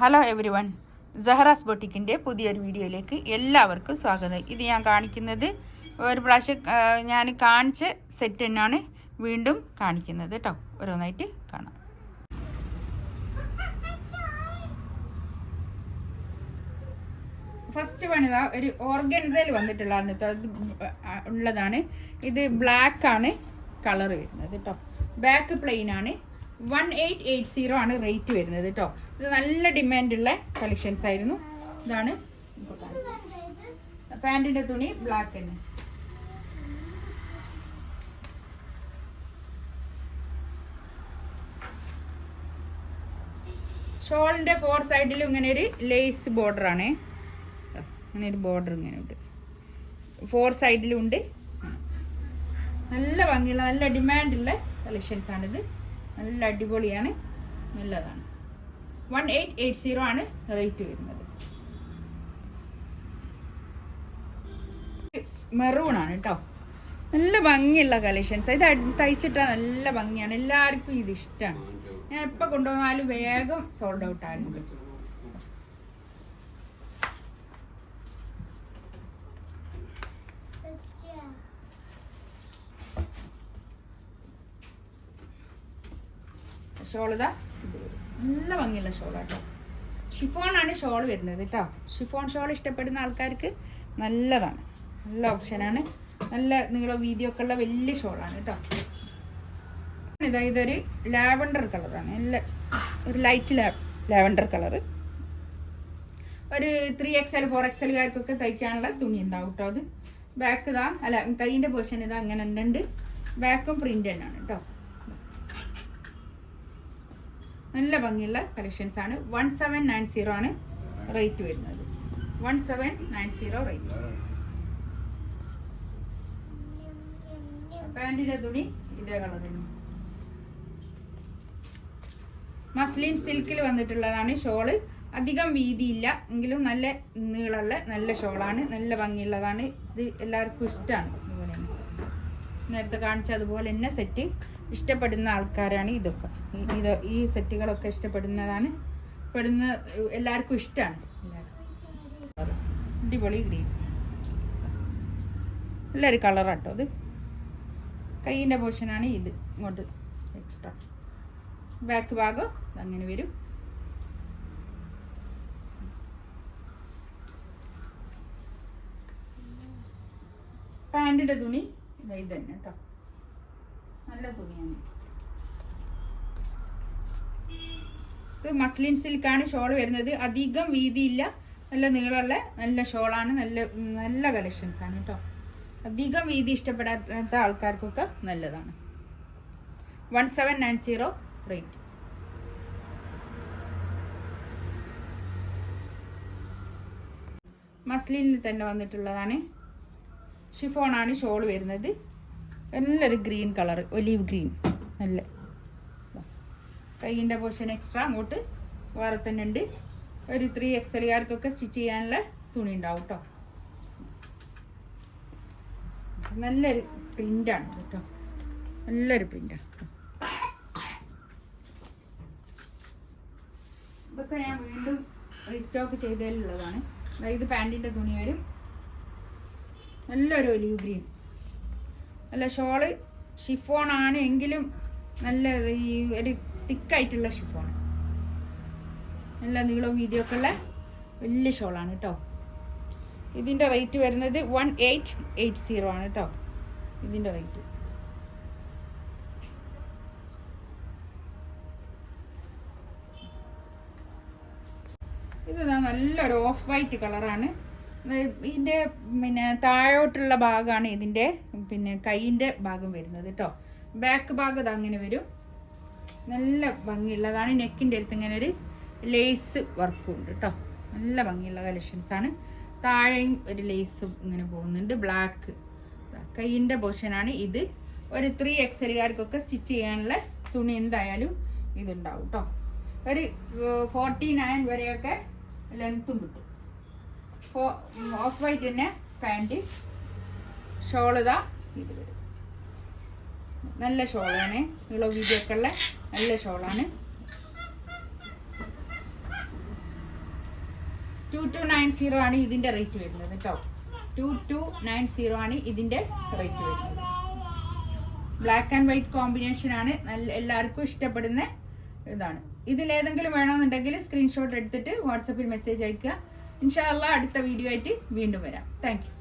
Hello every one, സഹറാസ് ബൊട്ടിക്കിൻ്റെ പുതിയൊരു വീഡിയോയിലേക്ക് എല്ലാവർക്കും സ്വാഗതം. ഇത് ഞാൻ കാണിക്കുന്നത് ഒരു പ്രാവശ്യം ഞാൻ കാണിച്ച സെറ്റ് തന്നെയാണ് വീണ്ടും കാണിക്കുന്നത് കേട്ടോ. ഓരോന്നായിട്ട് കാണാം. ഫസ്റ്റ് വൺ ഇതാ ഒരു ഓർഗൻസയിൽ ഉള്ളതാണ്. ഇത് ബ്ലാക്ക് ആണ് കളർ വരുന്നത് കേട്ടോ. ബാക്ക് പ്ലെയിൻ ആണ്. 1880 ആണ് റേറ്റ് വരുന്നത് കേട്ടോ. ഇത് നല്ല ഡിമാൻഡുള്ള കളക്ഷൻസ് ആയിരുന്നു. ഇതാണ് പാൻറ്റിന്റെ തുണി ബ്ലാക്ക് തന്നെ. ഷോളിന്റെ 4 സൈഡിലും ഇങ്ങനെ ഒരു ലേസ് ബോർഡർ ആണ്. അങ്ങനെ ഒരു ബോർഡർ ഇങ്ങനെ ഉണ്ട്. 4 സൈഡിലും ഉണ്ട്. നല്ല ഭംഗിയുള്ള നല്ല ഡിമാൻഡുള്ള കളക്ഷൻസ് ആണിത്. നല്ല അടിപൊളിയാണ്, നല്ലതാണ്. 1880 ആണ് റേറ്റ് വരുന്നത്. മെറൂൺ ആണ് കേട്ടോ. നല്ല ഭംഗിയുള്ള കളക്ഷൻസ്. ഇത് തയ്ച്ചിട്ടാ നല്ല ഭംഗിയാണ്. എല്ലാവർക്കും ഇത് ഇഷ്ടമാണ്. ഞാൻ എപ്പോൾ കൊണ്ടുവന്നാലും വേഗം സോൾഡ് ഔട്ട് ആകുന്നുണ്ട്. ഷോൾ ഇതാ നല്ല ഭംഗിയുള്ള ഷോളാട്ടോ. ഷിഫോണാണ് ഷോൾ വരുന്നത് കേട്ടോ. ഷിഫോൺ ഷോൾ ഇഷ്ടപ്പെടുന്ന ആൾക്കാർക്ക് നല്ലതാണ്, നല്ല ഓപ്ഷനാണ്. നല്ല നീളം വീതിയൊക്കെ ഉള്ള വലിയ ഷോളാണ് കേട്ടോ. ഇതൊരു ലാവൻഡർ കളറാണ്. നല്ല ഒരു ലൈറ്റ് ലാവൻഡർ കളറ്. ഒരു 3XL 4XLകാർക്കൊക്കെ തയ്ക്കാനുള്ള തുണി ഉണ്ടാവും കേട്ടോ. അത് ബാക്ക് ഇതാ അല്ല കൈയിൻ്റെ പോർഷൻ ഇതാ അങ്ങനെ ഉണ്ട്. ബാക്കും പ്രിന്റ് തന്നെയാണ് കേട്ടോ. നല്ല ഭംഗിയുള്ള കളക്ഷൻസ് ആണ്. 1790 ആണ് റേറ്റ് വരുന്നത്. 1790 റേറ്റ്. പാൻറ്റിന്റെ തുണി ഇതേ കളറിന് മസ്ലിൻ സിൽക്കിൽ വന്നിട്ടുള്ളതാണ് ഷോള്. അധികം വീതിയില്ല എങ്കിലും നല്ല നീളമുള്ള നല്ല ഷോളാണ്. നല്ല ഭംഗിയുള്ളതാണ്. ഇത് എല്ലാവർക്കും ഇഷ്ടമാണ്. അതുപോലെ തന്നെ നേരത്തെ കാണിച്ച അതുപോലെ തന്നെ സെറ്റ് ഇഷ്ടപ്പെടുന്ന ആൾക്കാരാണ് ഇതൊക്കെ. ഈ സെറ്റുകളൊക്കെ ഇഷ്ടപ്പെടുന്നതാണ്. എല്ലാവർക്കും ഇഷ്ടമാണ്. അടിപൊളി ഗ്രീൻ നല്ലൊരു കളറാട്ടോ. അത് കൈയിൻ്റെ പോർഷനാണ്. ഇത് ഇങ്ങോട്ട് എക്സ്ട്രാ ബാക്ക് ഭാഗം അങ്ങനെ വരും. പാൻറ്റിന്റെ തുണി ഇത് തന്നെ കേട്ടോ. നല്ല തുണിയാണ്. ഇത് മസ്ലിൻ സിൽക്കാണ് ഷോൾ വരുന്നത്. അധികം വീതിയില്ല, നല്ല നീളമുള്ള നല്ല ഷോളാണ്. നല്ല കളക്ഷൻസ് ആണ് കേട്ടോ. അധികം വീതി ഇഷ്ടപ്പെടാത്ത ആൾക്കാർക്കൊക്കെ നല്ലതാണ്. 1790 റേറ്റ്. മസ്ലിനിൽ തന്നെ വന്നിട്ടുള്ളതാണ്. ഷിഫോണാണ് ഷോൾ വരുന്നത്. നല്ലൊരു ഗ്രീൻ കളർ, ഒലീവ് ഗ്രീൻ. നല്ല കൈയിൻ്റെ പോർഷൻ എക്സ്ട്രാ അങ്ങോട്ട് വേറെ തന്നെ ഉണ്ട്. ഒരു 3XLകാർക്കൊക്കെ സ്റ്റിച്ച് ചെയ്യാനുള്ള തുണി ഉണ്ടാവും കേട്ടോ. നല്ലൊരു പ്രിൻ്റാണ് കേട്ടോ. നല്ലൊരു പ്രിൻ്റാണ്. ഇതൊക്കെ ഞാൻ വീണ്ടും റീസ്റ്റോക്ക് ചെയ്തതിലുള്ളതാണ്. ഇത് പാൻറ്റിൻ്റെ തുണി വരും. നല്ലൊരു ഒലീവ് ഗ്രീൻ. നല്ല ഷോള് ഷിഫോൺ ആണ് എങ്കിലും നല്ല ഈ ഒരു തിക്കായിട്ടുള്ള ഷിഫോൺ. നല്ല നീളവും വീതിയൊക്കെ ഉള്ള വലിയ ഷോളാണ് കേട്ടോ. ഇതിൻ്റെ റേറ്റ് വരുന്നത് 1880 ആണ് കേട്ടോ. ഇതിൻ്റെ റേറ്റ് ഇത് നല്ലൊരു ഓഫ് വൈറ്റ് കളറാണ്. ഇതിൻ്റെ താഴോട്ടുള്ള ഭാഗമാണ് ഇതിൻ്റെ കൈയിൻ്റെ ഭാഗം വരുന്നത് കേട്ടോ. ബാക്ക് ഭാഗം ഇത് അങ്ങനെ വരും. നല്ല ഭംഗിയുള്ളതാണ്. നെക്കിൻ്റെ അടുത്ത് ഇങ്ങനെ ഒരു ലേസ് വർക്കും ഉണ്ട് കേട്ടോ. നല്ല ഭംഗിയുള്ള കളക്ഷൻസ് ആണ്. താഴെയും ഒരു ലേസും ഇങ്ങനെ പോകുന്നുണ്ട്. ബ്ലാക്ക് കൈയിൻ്റെ പോർഷനാണ് ഇത്. ഒരു 3XLകാർക്കൊക്കെ സ്റ്റിച്ച് ചെയ്യാനുള്ള തുണി എന്തായാലും ഇതുണ്ടാവും കേട്ടോ. ഒരു 49 വരെയൊക്കെ ലെങ്ത്തും കിട്ടും. ഓഫ് വൈറ്റ് തന്നെ പാൻറ്. ഷോളിതാ ഇത് വരും. നല്ല ഷോളാണ്. നീളം വീതിയൊക്കെ ഉള്ള നല്ല ഷോളാണ്. 2290 ആണ് ഇതിന്റെ റേറ്റ് വരുന്നത് കേട്ടോ. 2290 ആണ് ഇതിന്റെ റേറ്റ് വരുന്നത്. ബ്ലാക്ക് ആൻഡ് വൈറ്റ് കോമ്പിനേഷൻ ആണ്, നല്ല എല്ലാവർക്കും ഇഷ്ടപ്പെടുന്ന ഇതാണ്. ഇതിലേതെങ്കിലും വേണമെന്നുണ്ടെങ്കിൽ സ്ക്രീൻഷോട്ട് എടുത്തിട്ട് വാട്സപ്പിൽ മെസ്സേജ് അയക്കുക. ഇൻഷാ അല്ലാഹ് അടുത്ത വീഡിയോ ആയിട്ട് വീണ്ടും വരാം. Thank you.